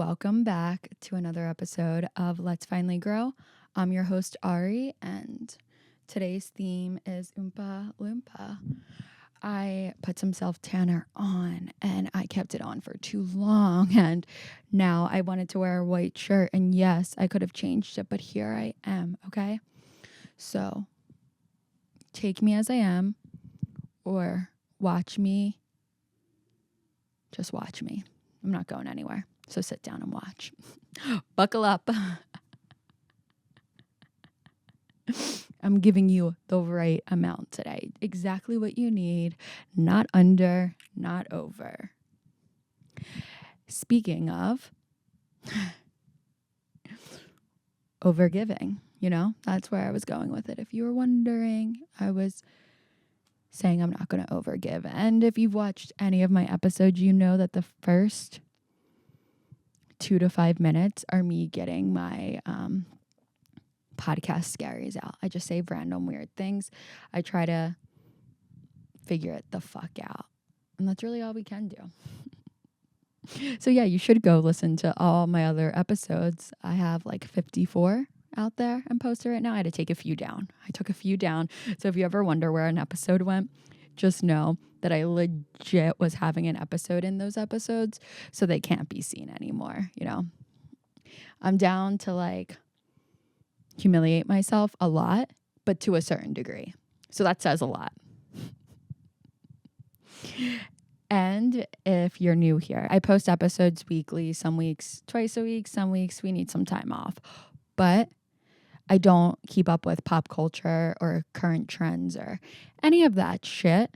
Welcome back to another episode of Let's Finally Grow. I'm your host, Ari, and today's theme is Oompa Loompa. I put some self-tanner on, and I kept it on for too long, and now I wanted to wear a white shirt, and yes, I could have changed it, but here I am, okay? So, take me as I am, or watch me. Just watch me. I'm not going anywhere. So sit down and watch. Buckle up. I'm giving you the right amount today. Exactly what you need. Not under, not over. Speaking of overgiving, that's where I was going with it. If you were wondering, I was saying I'm not going to overgive. And if you've watched any of my episodes, you know that the first 2 to 5 minutes are me getting my podcast scaries out. I just say random weird things. I try to figure it the fuck out. And that's really all we can do. So yeah, you should go listen to all my other episodes. I have like 54 out there and posted right now. I had to take a few down. I took a few down. So if you ever wonder where an episode went, just know that I legit was having an episode in those episodes, so they can't be seen anymore, I'm down to like humiliate myself a lot, but to a certain degree. So that says a lot. And if you're new here, I post episodes weekly, some weeks twice a week, some weeks we need some time off. But I don't keep up with pop culture or current trends or any of that shit.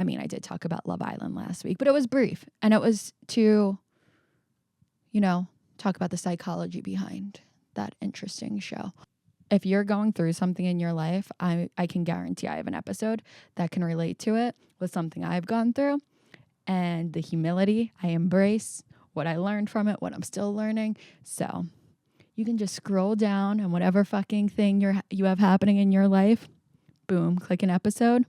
I mean, I did talk about Love Island last week, but it was brief. And it was to, talk about the psychology behind that interesting show. If you're going through something in your life, I can guarantee I have an episode that can relate to it with something I've gone through. And the humility I embrace, what I learned from it, what I'm still learning. So you can just scroll down and whatever fucking thing you have happening in your life, boom, click an episode,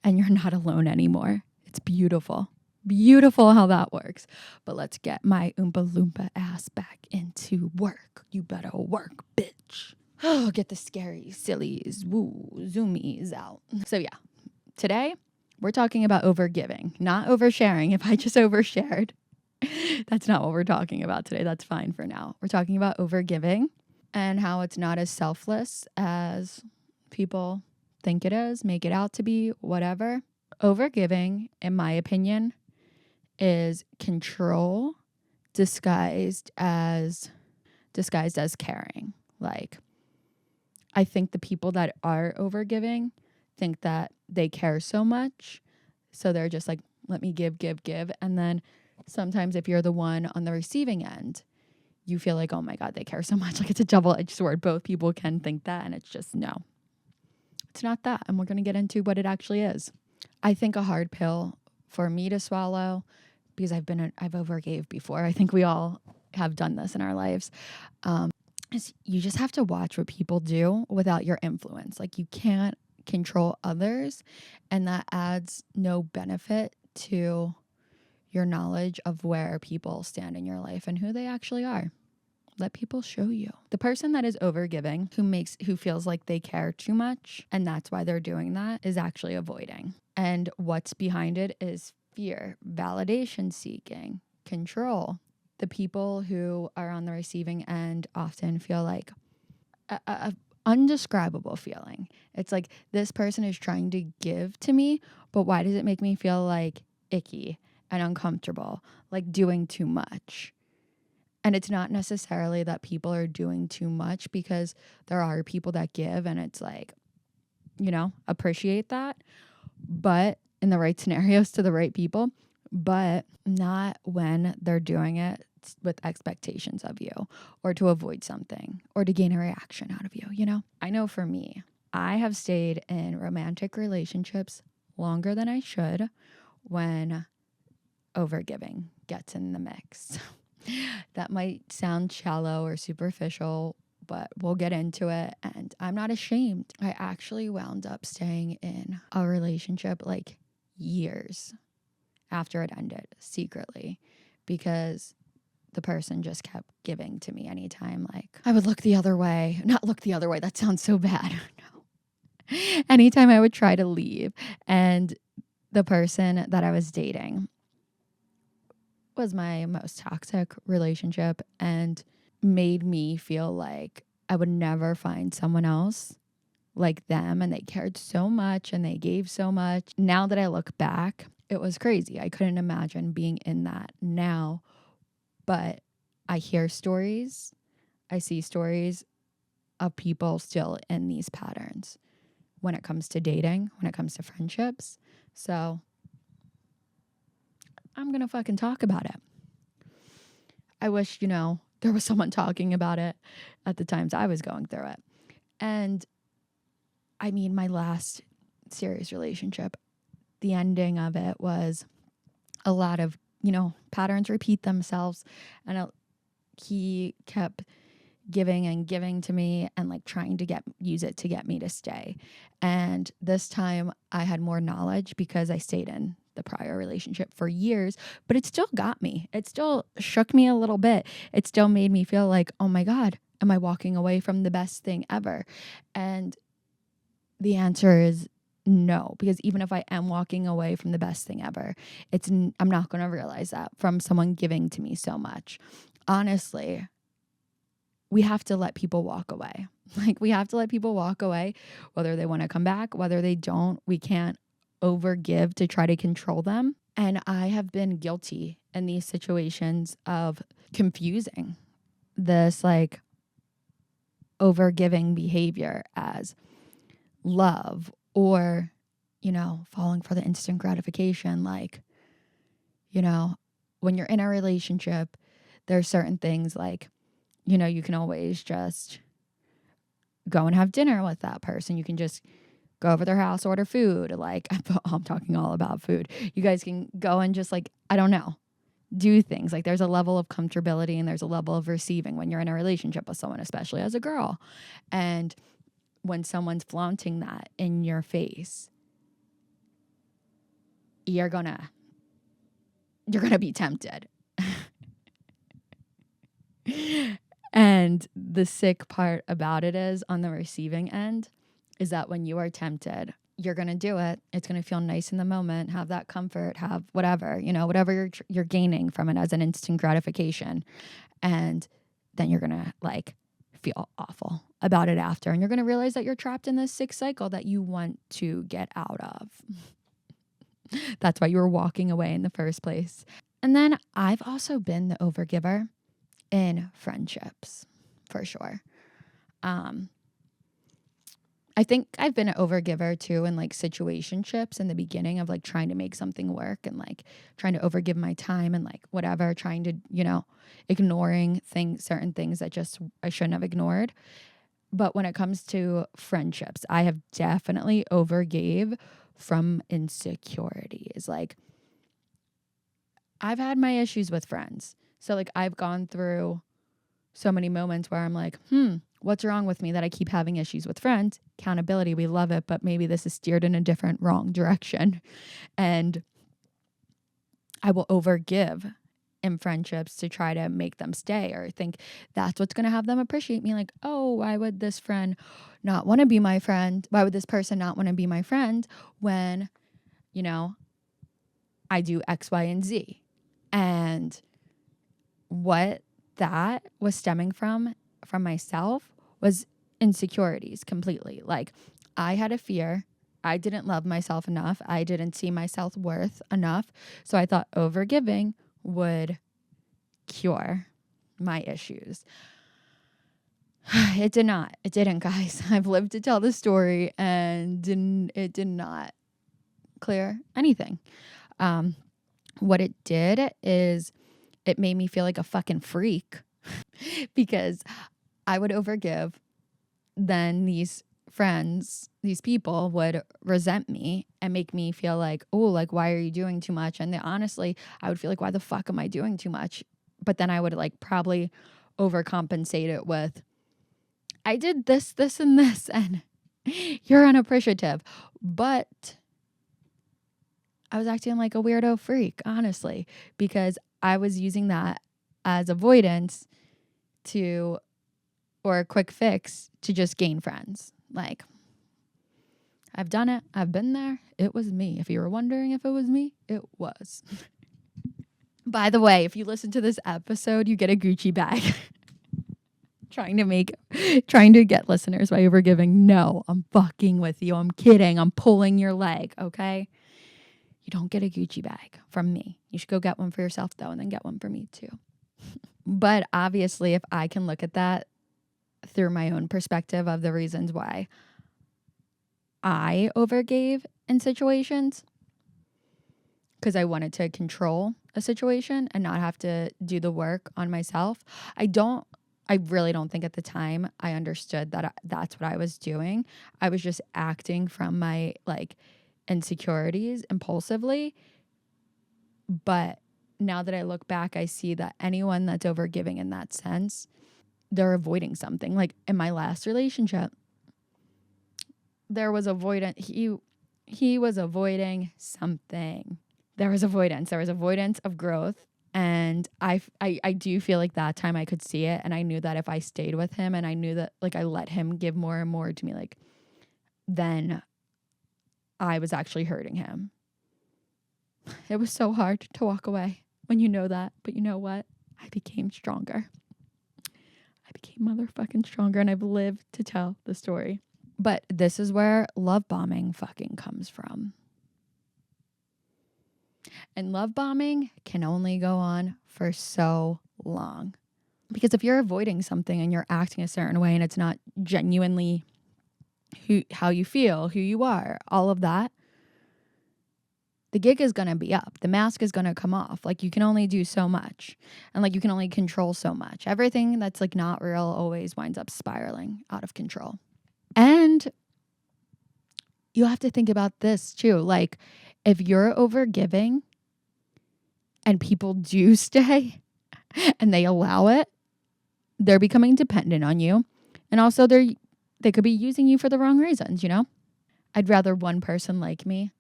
and you're not alone anymore. It's beautiful. Beautiful how that works. But let's get my Oompa Loompa ass back into work. You better work, bitch. Oh, get the scary, sillies, woo, zoomies out. So yeah, today we're talking about overgiving, not oversharing. If I just overshared, that's not what we're talking about today. That's fine for now. We're talking about overgiving and how it's not as selfless as people think it is, make it out to be, whatever. Overgiving, in my opinion, is control disguised as caring. Like, I think the people that are overgiving think that they care so much, so they're just like, let me give. And then sometimes if you're the one on the receiving end, you feel like, oh my God, they care so much. Like, it's a double-edged sword. Both people can think that, and it's just, no, it's not that. And we're going to get into what it actually is. I think a hard pill for me to swallow, because I've overgave before. I think we all have done this in our lives. Is you just have to watch what people do without your influence. Like, you can't control others, and that adds no benefit to your knowledge of where people stand in your life and who they actually are. Let people show you. The person that is overgiving, who feels like they care too much, and that's why they're doing that, is actually avoiding. And what's behind it is fear, validation seeking, control. The people who are on the receiving end often feel like a undescribable feeling. It's like, this person is trying to give to me, but why does it make me feel like icky and uncomfortable, like doing too much? And it's not necessarily that people are doing too much, because there are people that give, and it's like, appreciate that. But in the right scenarios to the right people, but not when they're doing it with expectations of you, or to avoid something, or to gain a reaction out of you, I know for me, I have stayed in romantic relationships longer than I should when overgiving gets in the mix. That might sound shallow or superficial, but we'll get into it. And I'm not ashamed. I actually wound up staying in a relationship like years after it ended, secretly, because the person just kept giving to me anytime. Like, I would look the other way. Not look the other way. That sounds so bad. No. Anytime I would try to leave, and the person that I was dating was my most toxic relationship and made me feel like I would never find someone else like them, and they cared so much and they gave so much. Now that I look back, it was crazy. I couldn't imagine being in that now, but I hear stories, I see stories of people still in these patterns when it comes to dating, when it comes to friendships. So I'm going to fucking talk about it. I wish, there was someone talking about it at the times I was going through it. And I mean, my last serious relationship, the ending of it was a lot of, patterns repeat themselves. And he kept giving and giving to me and like trying to use it to get me to stay. And this time I had more knowledge because I stayed in the prior relationship for years, but it still got me. It still shook me a little bit. It still made me feel like, oh my God, am I walking away from the best thing ever? And the answer is no, because even if I am walking away from the best thing ever, I'm not going to realize that from someone giving to me so much. Honestly, we have to let people walk away. Like, we have to let people walk away, whether they want to come back, whether they don't. We can't overgive to try to control them. And I have been guilty in these situations of confusing this like overgiving behavior as love or, falling for the instant gratification. Like, when you're in a relationship, there are certain things like, you can always just go and have dinner with that person. You can just go over their house, order food. Like, I'm talking all about food. You guys can go and just like, I don't know, do things. Like, there's a level of comfortability and there's a level of receiving when you're in a relationship with someone, especially as a girl. And when someone's flaunting that in your face, you're gonna be tempted. And the sick part about it is, on the receiving end, is that when you are tempted, you're going to do it. It's going to feel nice in the moment, have that comfort, have whatever, whatever you're gaining from it as an instant gratification. And then you're going to like feel awful about it after. And you're going to realize that you're trapped in this sick cycle that you want to get out of. That's why you were walking away in the first place. And then I've also been the overgiver in friendships, for sure. I think I've been an overgiver too in like situationships in the beginning of like trying to make something work and like trying to overgive my time and like whatever, trying to, ignoring certain things that just I shouldn't have ignored. But when it comes to friendships, I have definitely overgave from insecurities. Like, I've had my issues with friends. So like I've gone through so many moments where I'm like, what's wrong with me that I keep having issues with friends? Accountability, we love it, but maybe this is steered in a different wrong direction. And I will overgive in friendships to try to make them stay, or think that's what's going to have them appreciate me. Like, oh, why would this friend not want to be my friend? Why would this person not want to be my friend when, I do X, Y, and Z? And what that was stemming from myself was insecurities completely. Like, I had a fear. I didn't love myself enough. I didn't see my self-worth enough. So I thought overgiving would cure my issues. It did not. It didn't, guys. I've lived to tell the story, and it did not clear anything. What it did is it made me feel like a fucking freak because I would overgive. Then these friends, these people would resent me and make me feel like, oh, like, why are you doing too much? And honestly, I would feel like, why the fuck am I doing too much? But then I would like probably overcompensate it with, I did this, this, and this, and you're unappreciative. But I was acting like a weirdo freak, honestly, because I was using that as avoidance or a quick fix to just gain friends. Like, I've done it. I've been there. It was me. If you were wondering if it was me, it was. By the way, if you listen to this episode, you get a Gucci bag. trying to get listeners by overgiving. No, I'm fucking with you. I'm kidding. I'm pulling your leg, okay? You don't get a Gucci bag from me. You should go get one for yourself, though, and then get one for me, too. But obviously, if I can look at that through my own perspective of the reasons why I overgave in situations, because I wanted to control a situation and not have to do the work on myself. I really don't think at the time I understood that that's what I was doing. I was just acting from my like insecurities impulsively. But now that I look back, I see that anyone that's overgiving in that sense, they're avoiding something. Like in my last relationship, there was he was avoiding something. There was avoidance. There was avoidance of growth. And I do feel like that time I could see it. And I knew that if I stayed with him and I knew that like I let him give more and more to me, like then I was actually hurting him. It was so hard to walk away when you know that. But you know what? I became stronger. I became motherfucking stronger, and I've lived to tell the story. But this is where love bombing fucking comes from. And love bombing can only go on for so long. Because if you're avoiding something and you're acting a certain way and it's not genuinely how you feel, who you are, all of that, the gig is going to be up. The mask is going to come off. Like you can only do so much. And like you can only control so much. Everything that's like not real always winds up spiraling out of control. And you have to think about this too. Like if you're overgiving and people do stay and they allow it, they're becoming dependent on you. And also they could be using you for the wrong reasons, you know? I'd rather one person like me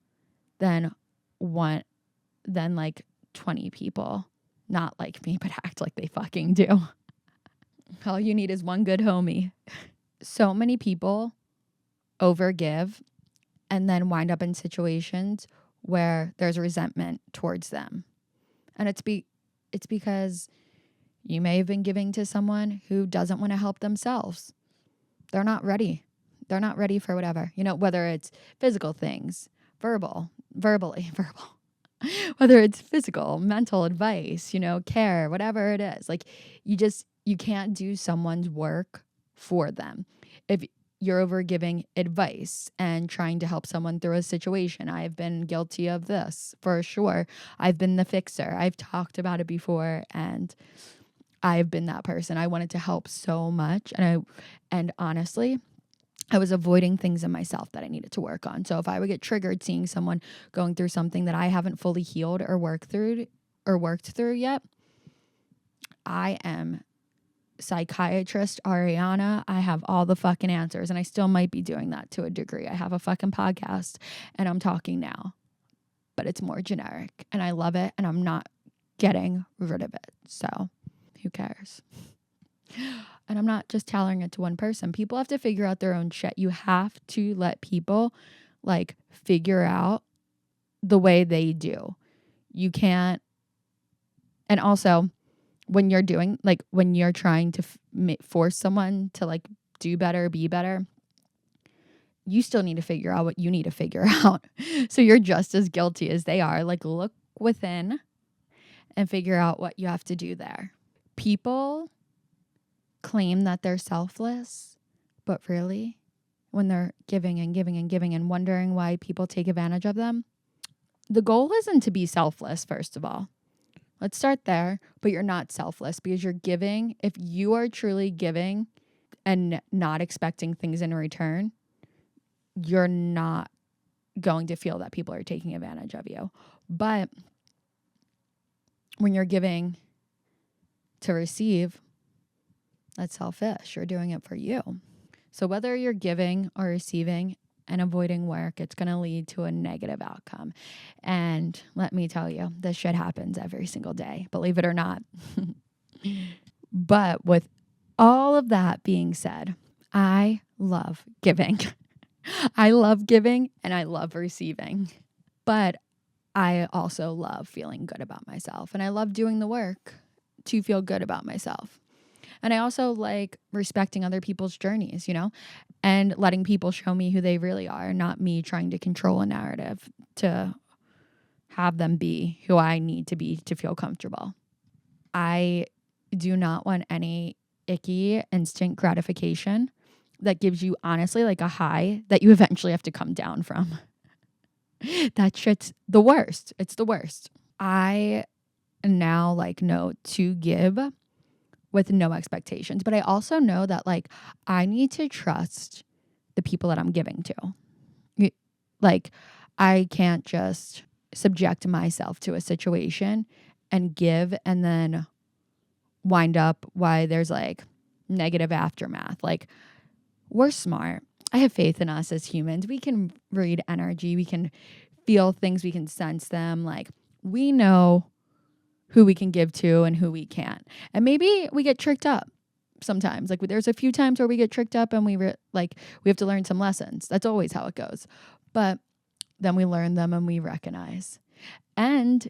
than like 20 people not like me but act like they fucking do. All you need is one good homie. So many people overgive and then wind up in situations where there's resentment towards them. And it's because you may have been giving to someone who doesn't want to help themselves. They're not ready. They're not ready for whatever, you know, whether it's physical things, verbal, whether it's physical, mental advice, you know, care, whatever it is. Like you can't do someone's work for them. If you're over giving advice and trying to help someone through a situation, I've been guilty of this for sure. I've been the fixer. I've talked about it before and I've been that person. I wanted to help so much. And honestly, I was avoiding things in myself that I needed to work on. So if I would get triggered seeing someone going through something that I haven't fully healed or worked through yet, I am psychiatrist Ariana. I have all the fucking answers, and I still might be doing that to a degree. I have a fucking podcast and I'm talking now, but it's more generic and I love it and I'm not getting rid of it. So who cares? And I'm not just tailoring it to one person. People have to figure out their own shit. You have to let people like figure out the way they do. You can't. And also when you're trying to force someone to like do better, be better, you still need to figure out what you need to figure out. So you're just as guilty as they are. Like look within and figure out what you have to do there. People claim that they're selfless, but really, when they're giving and giving and giving and wondering why people take advantage of them, the goal isn't to be selfless, first of all. Let's start there, but you're not selfless because you're giving. If you are truly giving and not expecting things in return, you're not going to feel that people are taking advantage of you. But when you're giving to receive, that's selfish. You're doing it for you. So whether you're giving or receiving and avoiding work, it's going to lead to a negative outcome. And let me tell you, this shit happens every single day, believe it or not. But with all of that being said, I love giving. I love giving and I love receiving. But I also love feeling good about myself. And I love doing the work to feel good about myself. And I also like respecting other people's journeys, and letting people show me who they really are, not me trying to control a narrative to have them be who I need to be to feel comfortable. I do not want any icky instant gratification that gives you honestly like a high that you eventually have to come down from. That shit's the worst. It's the worst. I now know to give with no expectations, but I also know that I need to trust the people that I'm giving to. I can't just subject myself to a situation and give and then wind up why there's negative aftermath. We're smart. I have faith in us as humans. We can read energy. We can feel things. We can sense them. We know who we can give to and who we can't. And maybe we get tricked up sometimes. There's a few times where we get tricked up and we have to learn some lessons. That's always how it goes. But then we learn them and we recognize. And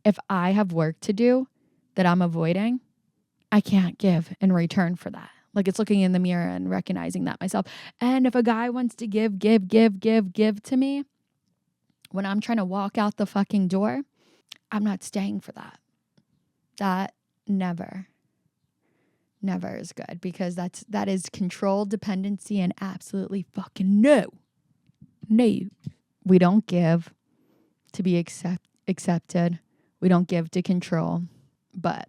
if I have work to do that I'm avoiding, I can't give in return for that. It's looking in the mirror and recognizing that myself. And if a guy wants to give to me when I'm trying to walk out the fucking door, I'm not staying for that. That never is good, because that is control, dependency, and absolutely fucking no. We don't give to be accepted. We don't give to control, but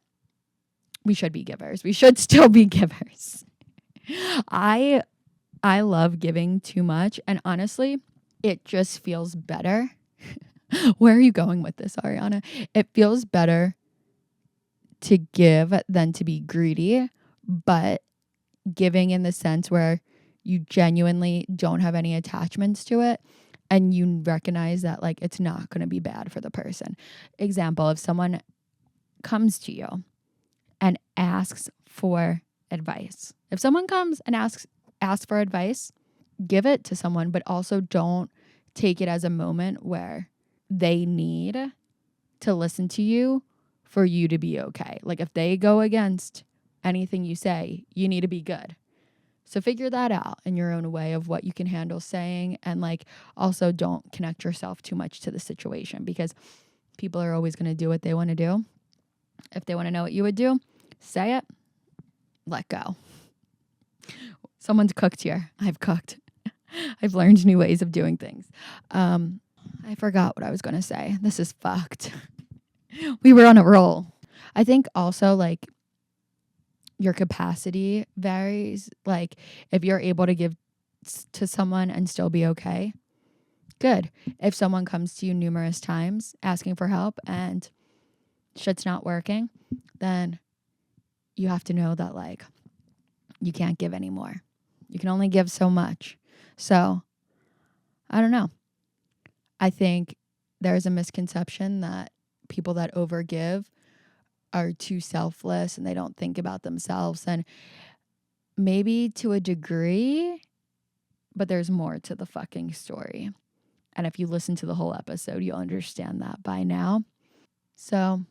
we should be givers. We should still be givers. I love giving too much, and honestly, it just feels better. Where are you going with this, Ariana? It feels better to give than to be greedy, but giving in the sense where you genuinely don't have any attachments to it and you recognize that it's not going to be bad for the person. Example, if someone comes to you and asks for advice. If someone comes and asks for advice, give it to someone, but also don't take it as a moment where they need to listen to you for you to be okay. If they go against anything you say, you need to be good. So figure that out in your own way of what you can handle saying, and also don't connect yourself too much to the situation, because people are always going to do what they want to do. If they want to know what you would do, say it, let go. Someone's cooked here. I've cooked. I've learned new ways of doing things. I forgot what I was going to say. This is fucked. We were on a roll. I think also your capacity varies. If you're able to give to someone and still be okay, good. If someone comes to you numerous times asking for help and shit's not working, then you have to know that you can't give anymore. You can only give so much. So I don't know. I think there's a misconception that people that overgive are too selfless and they don't think about themselves. And maybe to a degree, but there's more to the fucking story. And if you listen to the whole episode, you'll understand that by now. So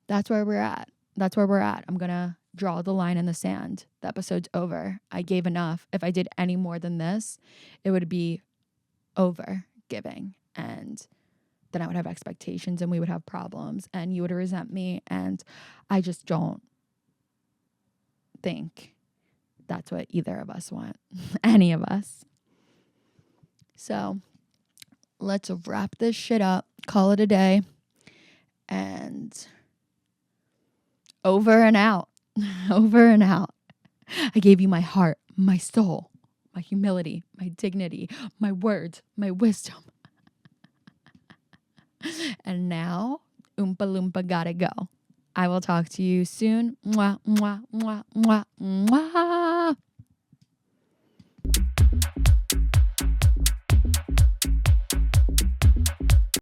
that's where we're at. I'm going to draw the line in the sand. The episode's over. I gave enough. If I did any more than this, it would be over giving. And then I would have expectations and we would have problems and you would resent me. And I just don't think that's what either of us want. Any of us. So let's wrap this shit up. Call it a day. And over and out. Over and out. I gave you my heart, my soul, my humility, my dignity, my words, my wisdom. And now, Oompa Loompa gotta go. I will talk to you soon. Mwah, mwah, mwah, mwah, mwah.